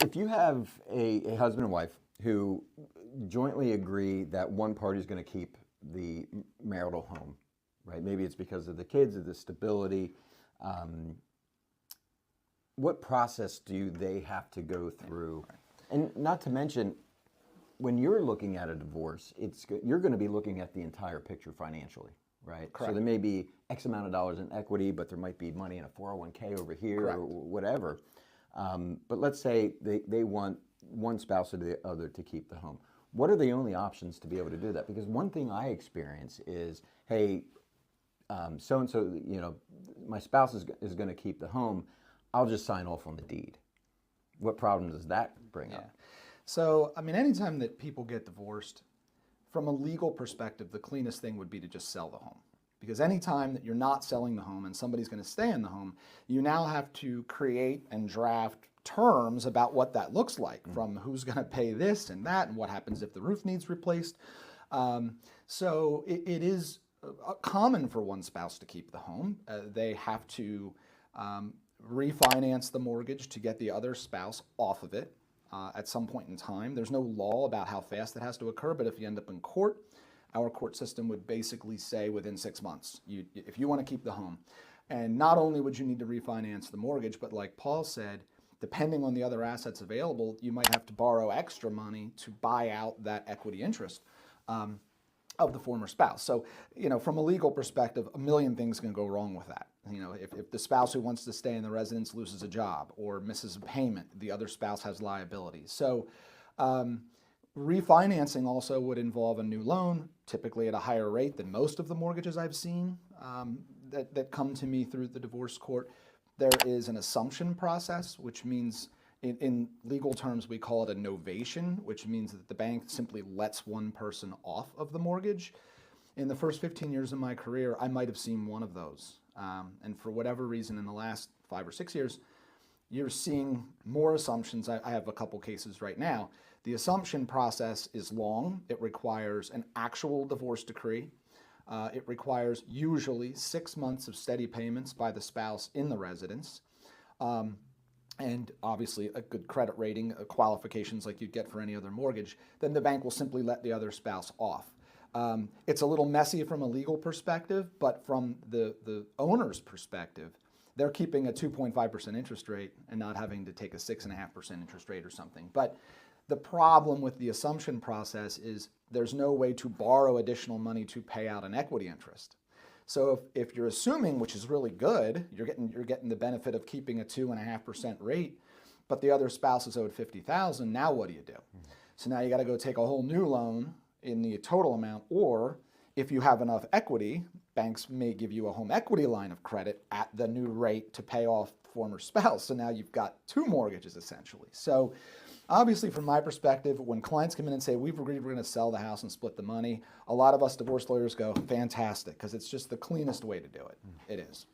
If you have a husband and wife who jointly agree that one party is going to keep the marital home, right? Maybe it's because of the kids or the stability. Um, what process do they have to go through? And not to mention, when you're looking at a divorce, you're going to be looking at the entire picture financially, right? Correct. So there may be X amount of dollars in equity, but there might be money in a 401k over here. Correct. Or whatever. But let's say they want one spouse or the other to keep the home. What are the only options to be able to do that? Because one thing I experience is, hey, so and so, my spouse is going to keep the home. I'll just sign off on the deed. What problem does that bring up? So, I mean, anytime that people get divorced, from a legal perspective, the cleanest thing would be to just sell the home. Because anytime that you're not selling the home and somebody's going to stay in the home, you now have to create and draft terms about what that looks like, from who's going to pay this and that, and what happens if the roof needs replaced. So it is common for one spouse to keep the home. They have to refinance the mortgage to get the other spouse off of it at some point in time. There's no law about how fast it has to occur, but if you end up in court, our court system would basically say within 6 months, if you want to keep the home. And not only would you need to refinance the mortgage, but like Paul said, depending on the other assets available, you might have to borrow extra money to buy out that equity interest of the former spouse. So, from a legal perspective, a million things can go wrong with that. If the spouse who wants to stay in the residence loses a job or misses a payment, the other spouse has liabilities. So, refinancing also would involve a new loan, typically at a higher rate than most of the mortgages I've seen that come to me through the divorce court. There is an assumption process, which means in legal terms we call it a novation, which means that the bank simply lets one person off of the mortgage. In the first 15 years of my career, I might have seen one of those. And for whatever reason, in the last 5 or 6 years, you're seeing more assumptions. I have a couple cases right now. The assumption process is long. It requires an actual divorce decree. It requires usually 6 months of steady payments by the spouse in the residence. And obviously a good credit rating, qualifications like you'd get for any other mortgage. Then the bank will simply let the other spouse off. It's a little messy from a legal perspective, but from the owner's perspective, they're keeping a 2.5% interest rate and not having to take a 6.5% interest rate or something. But the problem with the assumption process is there's no way to borrow additional money to pay out an equity interest. So if you're assuming, which is really good, you're getting the benefit of keeping a 2.5% rate, but the other spouse is owed $50,000. Now what do you do? So now you got to go take a whole new loan in the total amount, or if you have enough equity, banks may give you a home equity line of credit at the new rate to pay off former spouse. So now you've got two mortgages essentially. So obviously from my perspective, when clients come in and say, we've agreed we're going to sell the house and split the money, a lot of us divorce lawyers go, fantastic, because it's just the cleanest way to do it. It is.